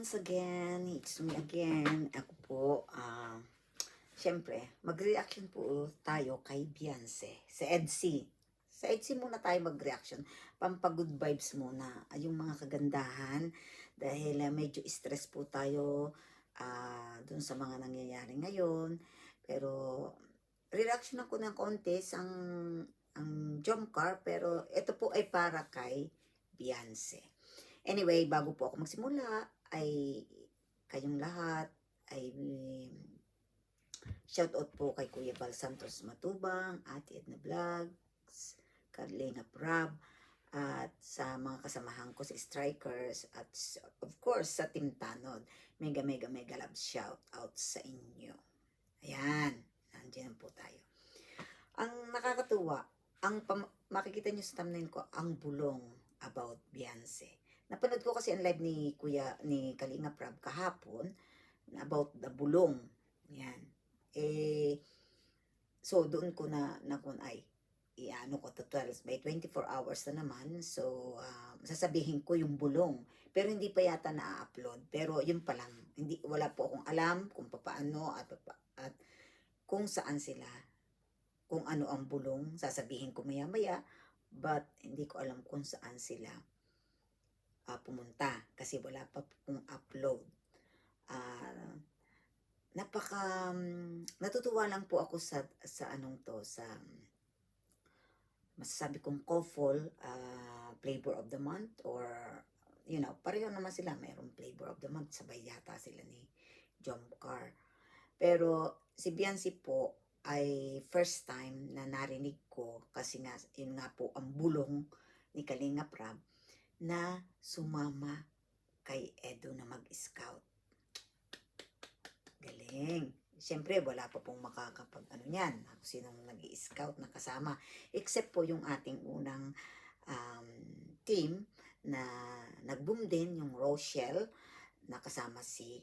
Once again, it's me again. Ako po, syempre, mag-reaction po tayo kay Beyonce, sa EDC. Sa EDC muna tayo mag-reaction. Pampagood vibes muna. Yung mga kagandahan. Dahil medyo stress po tayo dun sa mga nangyayari ngayon. Pero, reaction ako ng konti ang Jomcar. Pero, ito po ay para kay Beyonce. Anyway, bago po ako magsimula, ay kayong lahat ay shoutout po kay Kuya Val Santos Matubang, Ate Edna Vlogs, Carlina Prab, at sa mga kasamahan ko sa Strikers, at of course sa Team Tanod. Mega love shoutout sa inyo. Ayan, nandiyan po tayo. Ang nakakatuwa, makikita nyo sa thumbnail ko, ang bulong about Beyonce. Napanood ko kasi ang live ni Kalinga Prab kahapon about the bulong. Yan. So doon ko na kung ay iano ko to 12 by 24 hours na naman. So sasabihin ko yung bulong. Pero hindi pa yata na-upload. Pero yun pa lang. Wala po akong alam kung paano at kung saan sila. Kung ano ang bulong. Sasabihin ko maya-maya. But hindi ko alam kung saan sila pumunta kasi wala pa pong upload. Natutuwa lang po ako sa anong to, sa masasabi kong Kofol flavor of the month, or pareho naman sila, mayroong flavor of the month, sabay yata sila ni Jomcar. Pero si Beyonce po ay first time na narinig ko kasi nga yun nga po ang bulong ni Kalinga Prab na sumama kay Edo na mag-scout. Galing. Siyempre, wala pa pong makakapag niyan. Sinong nag-i-scout na kasama. Except po yung ating unang team na nag-boom din, yung Rochelle, na kasama si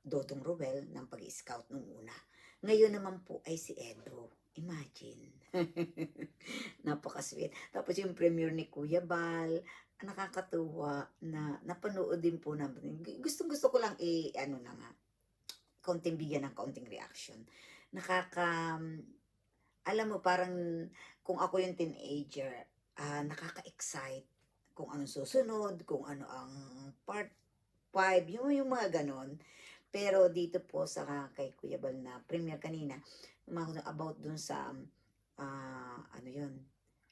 Dodong Ruel ng pag-i-scout nung una. Ngayon naman po ay si Edo. Imagine. Napaka-sweet. Tapos yung premiere ni Kuya Bal, nakakatuwa na napanood din po namin. Gusto ko lang kaunting bigyan ng kaunting reaction. Alam mo, parang kung ako yung teenager, nakaka-excite kung anong susunod, kung ano ang part 5, yung mga ganon. Pero dito po sa kay Kuya Bal na premiere kanina, about dun sa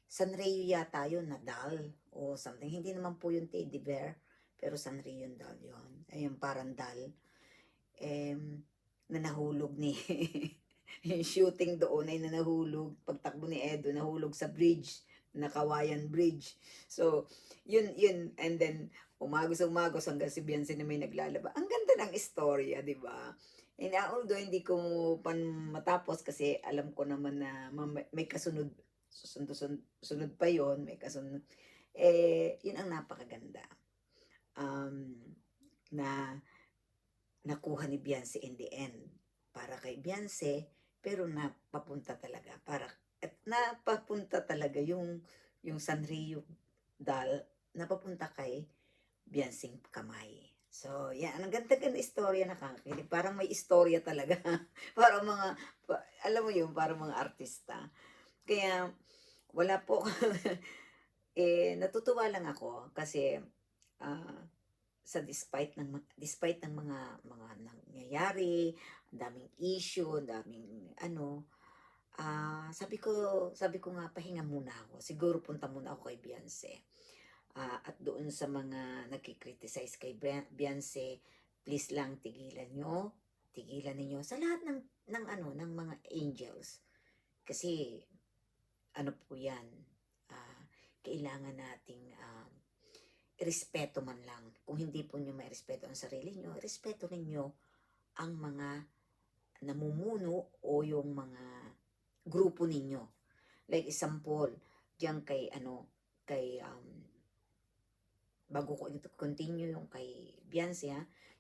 Sanrio yata yun na doll o something. Hindi naman po yung teddy bear, pero Sanrio yung doll yun. Ayun, parang doll. Na nahulog ni yung shooting doon ay nahulog. Pagtakbo ni Edo, nahulog sa bridge, Nakawayan Bridge. So, yun. And then, umagos hanggang si Beyonce na may naglalaba. Ang ganda ng istorya, di ba? And although hindi ko matapos kasi alam ko naman na may kasunod pa yon, may kasunod. Yun ang napakaganda. Na nakuha ni Beyonce in the end. Para kay Beyonce, pero napapunta talaga yung Sanrio doll, napapunta kay Beyonce kamay. So, yan. Ang ganda-ganda istorya, nakakakilig. Parang may istorya talaga. Parang alam mo yun, parang mga artista. Kaya, wala po. Natutuwa lang ako kasi sa despite ng mga nangyayari, daming issue, daming sabi ko nga, pahinga muna ako. Siguro punta muna ako kay Beyonce. At doon sa mga nagki-criticize kay Beyonce, please lang tigilan ninyo sa lahat ng mga angels. Kasi po yan, kailangan nating respeto man lang. Kung hindi po nyo may respeto ang sarili nyo, respeto ninyo ang mga namumuno o yung mga grupo ninyo. Like example, diyan kay bago ko continue yung kay Beyonce,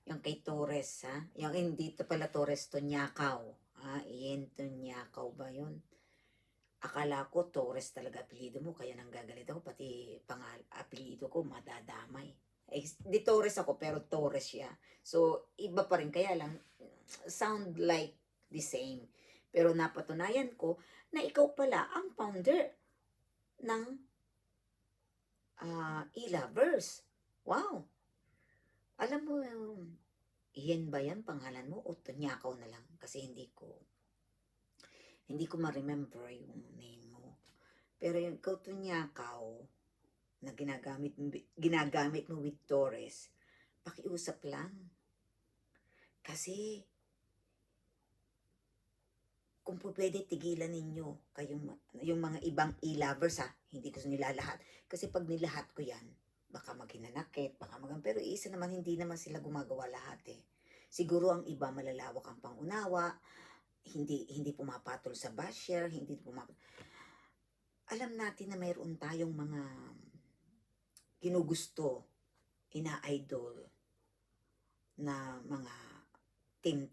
yung kay Torres, yung hindi to pala Torres, to Nyakaw. Iyan to Nyakaw ba yun? Akala ko Torres talaga apelido mo, kaya nang gagalit ako, pati apelido ko madadamay. Di Torres ako, pero Torres siya. So, iba pa rin. Kaya lang, sound like the same. Pero napatunayan ko na ikaw pala ang founder ng e-lovers. Wow! Alam mo, iyan ba yan pangalan mo o Tunyakaw na lang? Kasi hindi ko ma-remember yung name mo. Pero yung ikaw Tunyakaw na ginagamit mo with Torres, pakiusap lang. Kasi kung po pwede tigilan ninyo yung mga ibang e-lovers hindi ko nila lahat. Kasi pag nilahat ko yan, baka maghinanakit, pero isa naman, hindi naman sila gumagawa lahat eh. Siguro ang iba malalawak ang pangunawa, hindi pumapatol sa basher, alam natin na mayroon tayong mga ginugusto, ina-idol na mga team.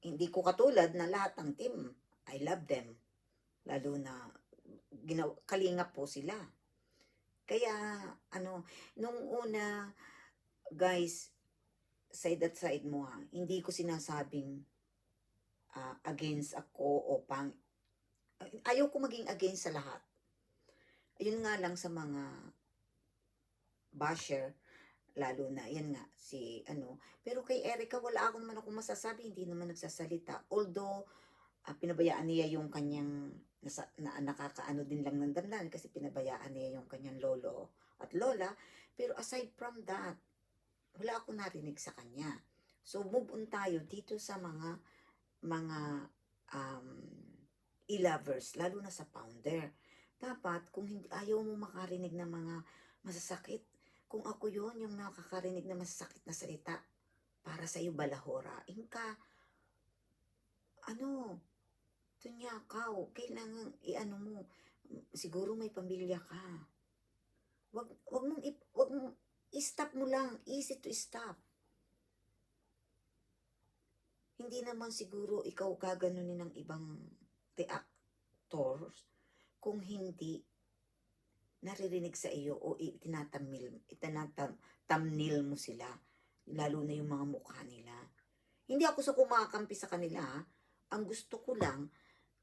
Hindi ko katulad na lahat ng team, I love them. Lalo na kalingap po sila. Kaya, nung una, guys, side mo hindi ko sinasabing against ako o ayaw ko maging against sa lahat. Ayun nga lang sa mga basher, lalo na, yan nga, pero kay Erica, wala naman akong masasabi, hindi naman nagsasalita. Although, pinabayaan niya yung kanyang, nakakaano din lang ng damdamin kasi pinabayaan niya yung kanyang lolo at lola. Pero aside from that, wala akong narinig sa kanya. So, move on tayo dito sa mga e-lovers, lalo na sa founder. Dapat, kung ayaw mo makarinig ng mga masasakit, kung ako yon yung nakakarinig na masasakit na salita, para sa iyo balahora, Tunyakaw, kailangan mo, siguro may pamilya ka. Wag mong i-stop mo lang, easy to stop. Hindi naman siguro ikaw gaganunin ng ibang reactors kung hindi naririnig sa iyo o itinatamnil mo sila, lalo na yung mga mukha nila. Hindi ako sa kumakampi sa kanila, ang gusto ko lang,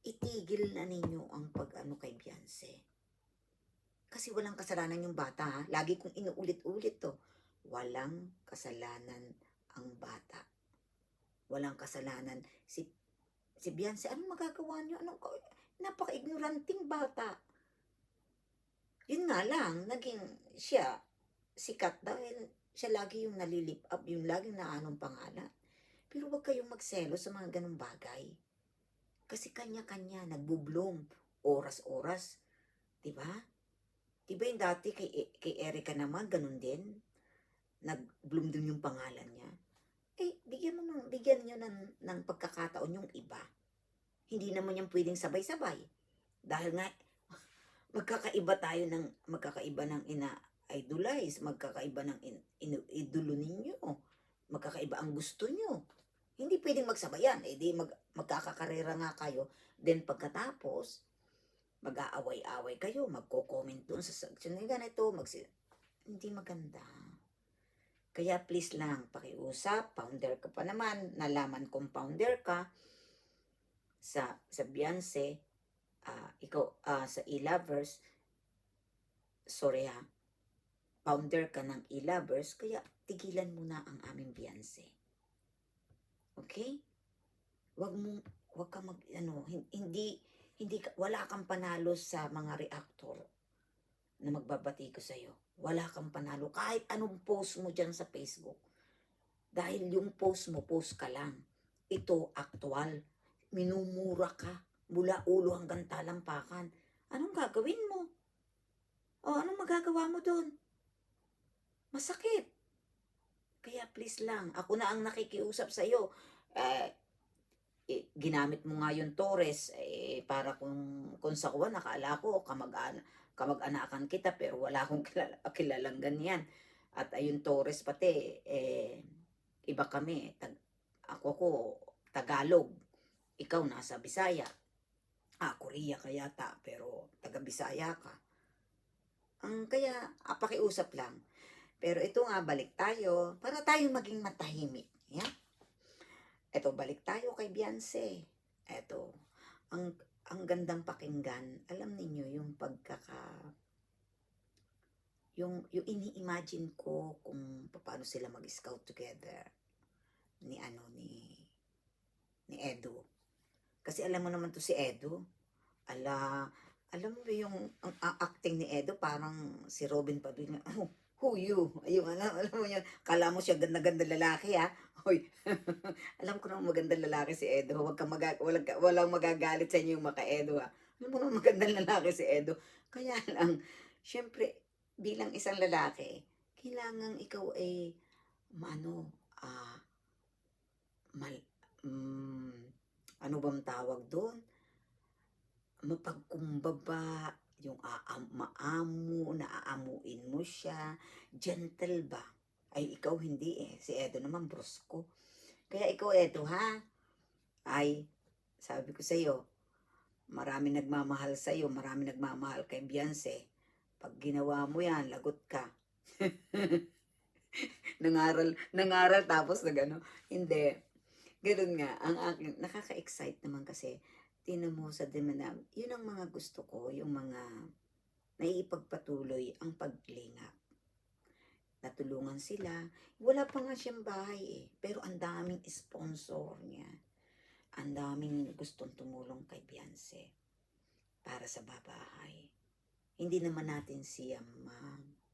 itigil na ninyo ang kay Beyonce. Kasi walang kasalanan yung bata, lagi kong inuulit-ulit to, walang kasalanan ang bata. Walang kasalanan si Beyonce. Anong magagawa nyo? Napaka-ignoranting bata. Yun nga lang, naging siya sikat dahil siya lagi yung nalilip up, yung laging naanong pangalan. Pero wag kayong magselo sa mga ganong bagay. Kasi kanya-kanya, nagbo-bloom, oras-oras. Diba? Diba yung dati kay Erica naman, ganun din. Nag-bloom din yung pangalan niya. Bigyan niyo ng pagkakataon yung iba. Hindi naman yung pwedeng sabay-sabay. Dahil nga, magkakaiba ng ina-idolize, magkakaiba ng idolo ninyo, magkakaiba ang gusto nyo. Hindi pwedeng magsabayan, magkakakarera nga kayo, then pagkatapos, mag-aaway-away kayo, magko-comment doon sa section na ganito, hindi maganda. Kaya please lang, pakiusap, founder ka pa naman, nalaman kong founder ka sa Beyonce, ikaw sa e-lovers, sorry founder ka ng e-lovers, kaya tigilan mo na ang aming Beyonce. Okay? Wag ka wala kang panalo sa mga reactor na magbabati ko sa'yo. Wala kang panalo kahit anong post mo dyan sa Facebook. Dahil yung post mo, post ka lang. Ito, aktual. Minumura ka mula ulo hanggang talampakan. Anong gagawin mo? Anong magagawa mo doon? Masakit. Kaya please lang, ako na ang nakikiusap sa iyo. Ginamit mo nga yung Torres para kung sa kuwan, nakala ko kamag-anakan kita, pero wala akong kilalang ganyan. At ayun Torres pati, iba kami. Ako Tagalog. Ikaw nasa Bisaya. Korea ka yata, pero taga Bisaya ka. Kaya pakiusap lang. Pero ito nga, balik tayo, para tayo maging matahimik. Yeah? Ito, balik tayo kay Beyonce. Ito, ang gandang pakinggan, alam niyo yung yung ini-imagine ko kung paano sila mag-scout together ni Edo. Kasi alam mo naman to si Edo. Alam mo ba yung ang acting ni Edo parang si Robin Padilla. Oh, who you? Ayun, alam mo yun. Kala mo siya ganda-ganda lalaki ha. Hoy. Alam ko naman magandang lalaki si Edo. Walang magagalit sa inyo yung maka-Edo ha. Alam mo naman magandang lalaki si Edo. Kaya lang, syempre, bilang isang lalaki, kailangan ikaw ay maano, mal, mm, ano bang tawag doon? Mapagkumbaba, yung maamo, naaamuin mo siya, gentle ba? Ay, ikaw hindi eh. Si Edo naman, brusko. Kaya ikaw, Edo, ha? Ay, sabi ko sa'yo, marami nagmamahal sa'yo, marami nagmamahal kay Beyonce. Pag ginawa mo yan, lagot ka. nangaral tapos nagano. Hindi. Ganun nga, ang akin, nakaka-excite naman kasi, tinan mo sa Demanam, yun ang mga gusto ko, yung mga naiipagpatuloy ang paglingap. Natulungan sila. Wala pa nga siyang bahay eh, pero ang daming sponsor niya. Ang daming gustong tumulong kay Beyonce para sa babahay. Hindi naman natin siya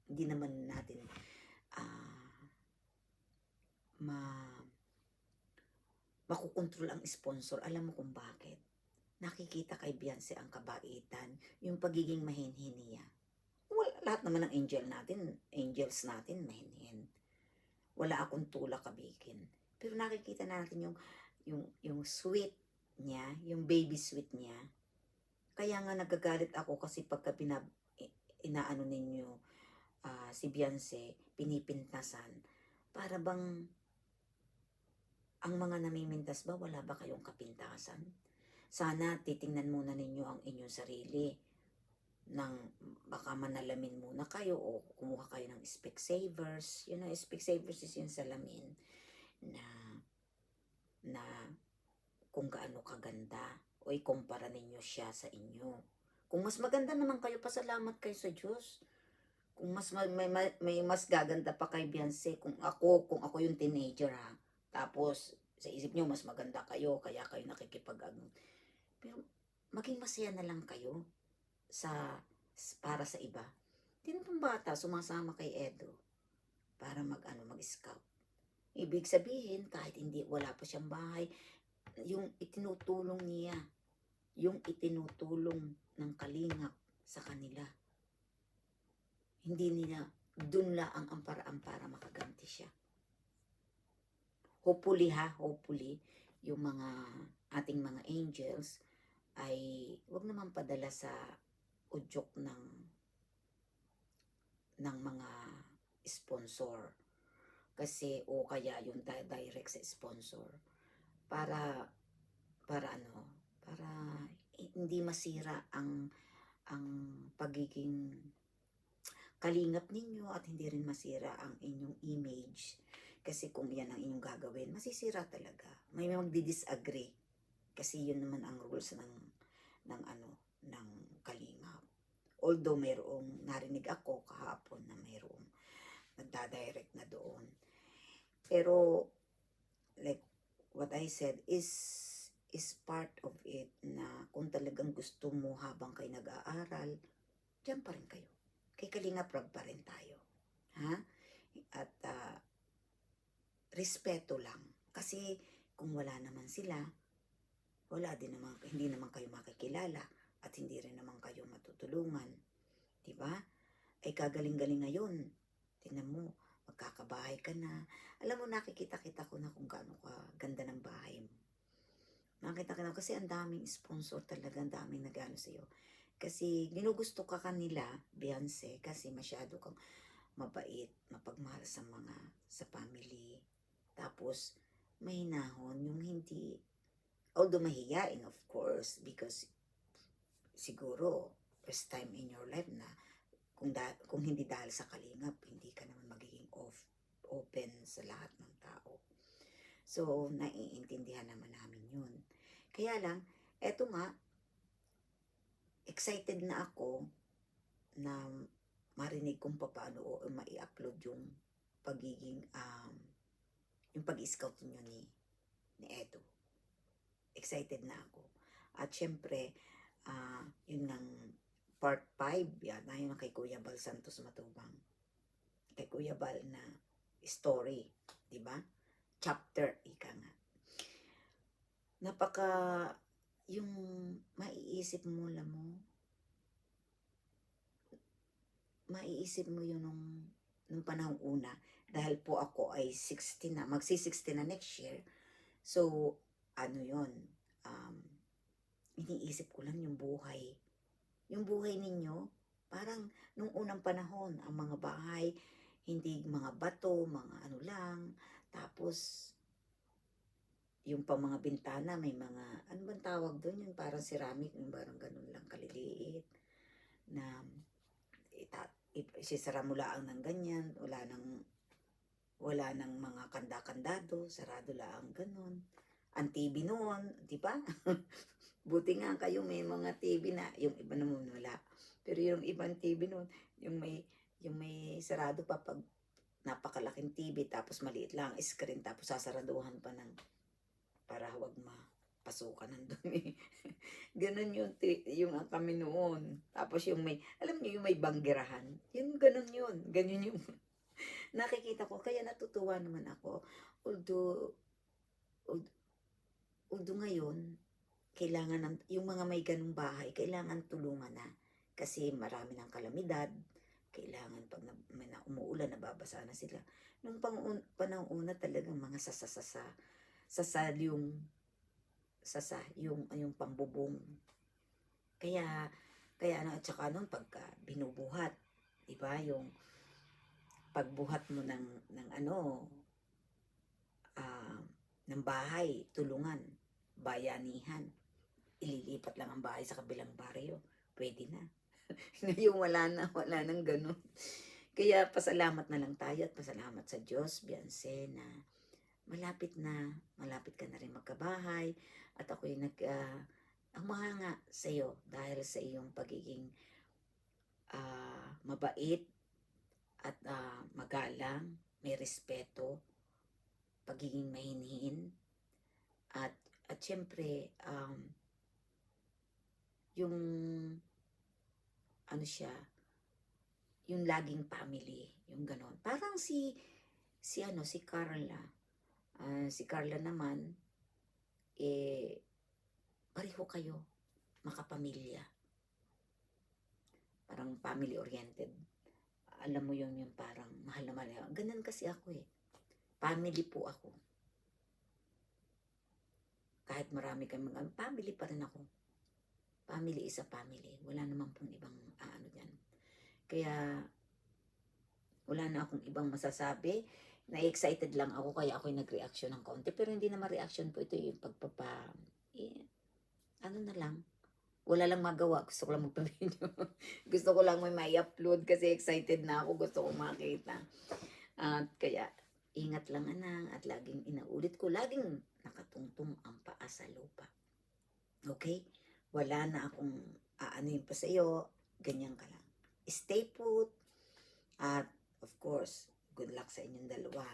hindi naman natin makukontrol ang sponsor. Alam mo kung bakit? Nakikita kay Beyonce ang kabaitan, yung pagiging mahinhin niya. Well, lahat naman ng angels natin mahinhin. Wala akong tulak kabikin. Pero nakikita natin yung sweet niya, yung baby sweet niya. Kaya nga nagagalit ako kasi pagka inaano ninyo si Beyonce, pinipintasan, para bang ang mga namimintas ba, wala ba kayong kapintasan? Sana titingnan muna ninyo ang inyong sarili nang baka manalamin muna kayo o kumuha kayo ng Specsavers. Yun ang Specsavers is yung salamin na kung gaano kaganda o ikumpara ninyo siya sa inyo. Kung mas maganda naman kayo, pasalamat kayo sa Diyos. Kung may mas gaganda pa kay Beyonce, kung ako yung teenager ha, tapos sa isip nyo mas maganda kayo, kaya kayo nakikipag-ano. Pero maging masaya na lang kayo para sa iba. Hindi pang bata sumasama kay Edo para mag-scout. Ibig sabihin, kahit wala pa siyang bahay, yung itinutulong niya, yung itinutulong ng kalingap sa kanila. Hindi nila, dun lang ang paraan para makaganti siya. Hopefully, yung mga ating mga angels ay wag naman padala sa udyok ng mga sponsor. Kasi o kaya yung direct sa sponsor para hindi masira ang pagiging kalingap ninyo at hindi rin masira ang inyong image. Kasi kung yan ang inyong gagawin, masisira talaga. May magdi-disagree. Kasi yun naman ang rules ng kalingap. Although narinig ako kahapon na mayroong nagdadirect na doon. Pero like what I said is part of it na kung talagang gusto mo habang kayo nag-aaral, diyan pa rin kayo. Kay Kalingap Rab pa rin tayo. Ha? At respeto lang. Kasi kung wala naman sila, hindi naman kayo makikilala at hindi rin naman kayo matutulungan. Diba? Ay kagaling-galing ngayon. Tingnan mo, magkakabahay ka na. Alam mo, nakikita-kita ko na kung gaano ka ganda ng bahay mo. Nakita kasi ang daming sponsor talaga, ang daming nagano sa'yo. Kasi ginugusto ka kanila, Beyonce, kasi masyado kang mabait, mapagmahal sa family. Tapos, may nahon, yung hindi, although mahiyain of course, because siguro, first time in your life na, kung hindi dahil sa kalingap, hindi ka naman magiging So, naiintindihan naman namin yun. Kaya lang, eto nga, excited na ako na marinig kung paano o mai-upload yung pagiging, yung pag-scout nyo ni Edo. Excited na ako. At syempre, yun ng part 5, yan, yun ang kay Kuya Bal Santos Matubang. Kay Kuya Bal na story, di ba? Chapter, ika nga. Napaka, yung maiisip mo yun nung panahong una. Dahil po ako ay 60 na, magsi-60 na next year. So, ano yun, iniisip ko lang yung buhay. Yung buhay ninyo, parang nung unang panahon, ang mga bahay, hindi mga bato, mga ano lang, tapos, yung pa mga bintana, may mga, ano bang tawag doon? Yung parang ceramic, yung parang ganun lang kaliliit, na isisara mo lang ng ganyan, wala nang mga kanda-kandado, sarado lang, ganun. Ang TV noon, di ba? Buti nga kayo may mga TV na, yung iba naman wala. Pero yung ibang TV noon, yung may sarado pa pag napakalaking TV, tapos maliit lang ang screen, tapos sasaraduhan pa ng, para huwag mapasukan ng dumi. Ganun yung kami noon. Tapos yung may, alam niyo yung may banggerahan, yun, ganun yun. Ganun yung nakikita ko, kaya natutuwa naman ako. Although ngayon, kailangan yung mga may ganung bahay, kailangan tulungan na. Kasi marami ng kalamidad, kailangan pag may umuulan, nababasa na sila. Nung panahon una talagang mga yung pambubong. Kaya at saka nun pagka binubuhat, di ba, yung pagbuhat mo ng bahay, tulungan, bayanihan, ililipat lang ang bahay sa kabilang baryo, pwede na. Ngayon wala nang ganun. Kaya pasalamat na lang tayo at pasalamat sa Diyos, Beyonce, na malapit ka na rin magkabahay, at ako'y humahanga sa iyo dahil sa iyong pagiging mabait at magalang, may respeto, pagiging mahinhin, at syempre yung ano siya, yung laging family, yung ganon. Parang si Carla, si Carla naman, pareho kayo, makapamilya. Parang family oriented. Alam mo yung parang mahal na mahal. Ganun kasi ako eh. Family po ako. Kahit marami kang mga family pa rin ako. Family is a family. Wala naman pong ibang dyan. Kaya wala na akong ibang masasabi. Na-excited lang ako kaya ako'y nag-reaction ng konti. Pero hindi naman reaction po ito yung ano na lang. Wala lang magawa. Gusto ko lang magpa-video. Gusto ko lang may upload kasi excited na ako. Gusto ko makita. At kaya ingat lang anak, at laging inaulit ko, laging nakatungtong ang paa sa lupa. Okay? Wala na akong aanuin pa sa iyo, ganyan ka lang. Stay put, at of course, good luck sa inyong dalawa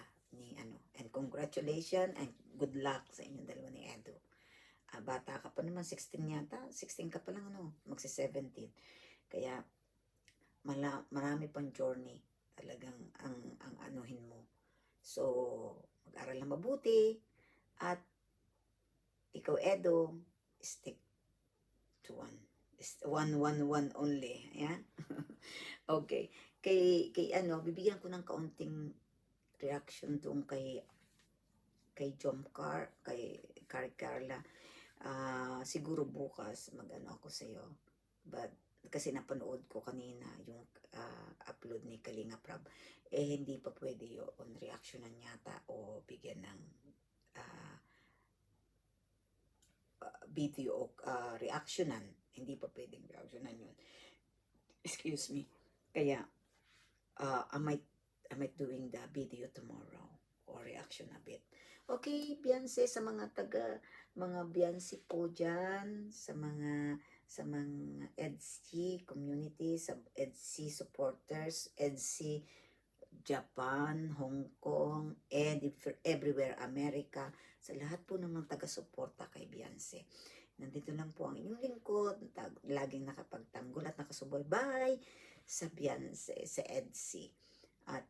and congratulations and good luck sa inyong dalawa ni Edo. Bata ka pa naman, 16 yata, 16 ka pa lang magsi-17. Kaya marami pang journey talagang ang anuhin mo. So, mag-aral na mabuti, at ikaw, Edo, stick to one only. Yeah? Okay. Kay bibigyan ko ng kaunting reaction doon kay Jomcar, kay Carla. Siguro bukas mag-ano ako sa iyo. But kasi napanood ko kanina yung upload ni Kalinga Prab, hindi pa pwede yung reactionan yata o bigyan ng video reactionan. Hindi pa pwedeng reactionan yun. Excuse me. Kaya I might doing the video tomorrow. or reaction a bit. Okay, Beyonce, sa mga Beyonce po dyan, sa mga EDC community, sa EDC supporters, EDC Japan, Hong Kong, and everywhere, America, sa lahat po ng mga taga-suporta kay Beyonce. Nandito lang po ang inyong lingkod, laging nakapagtanggol at nakasubaybay sa Beyonce, sa EDC. At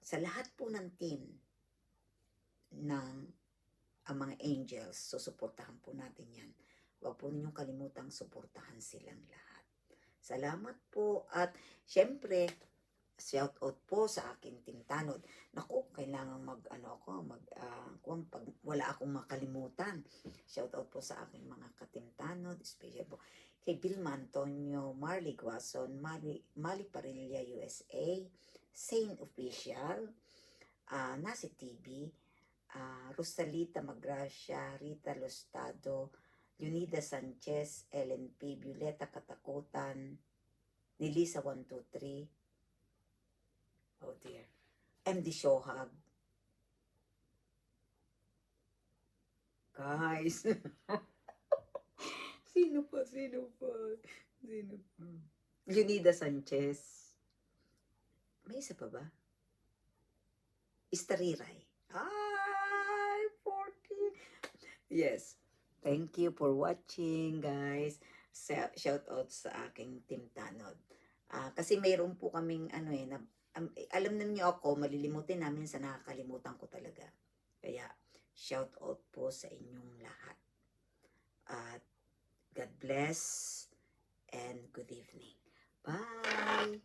sa lahat po ng team ng ang mga angels, susuportahan po natin yan. Huwag po ninyong kalimutang suportahan silang lahat. Salamat po at syempre, shout out po sa aking Team Tanod. Naku, kailangan kung pag wala akong makalimutan. Shout out po sa aking mga ka-Team Tanod, especially po kay Vilma Antonio, Marley Guason, Mali Parilla USA, Saint Official, Nasi TV, Rosalita Magracia, Rita Lostado, Leonida Sanchez, Ellen P. Violeta Katakutan, Nilisa 123, oh dear, MD Shohag. Guys, sino pa? Leonida Sanchez. May isa pa ba? Istariray. Ay, 40. Yes. Thank you for watching, guys. Shout out sa aking Team Tanod. Kasi mayroon po kaming alam niyo ako, malilimutin namin sa nakakalimutan ko talaga. Kaya, shout out po sa inyong lahat. At God bless and good evening. Bye!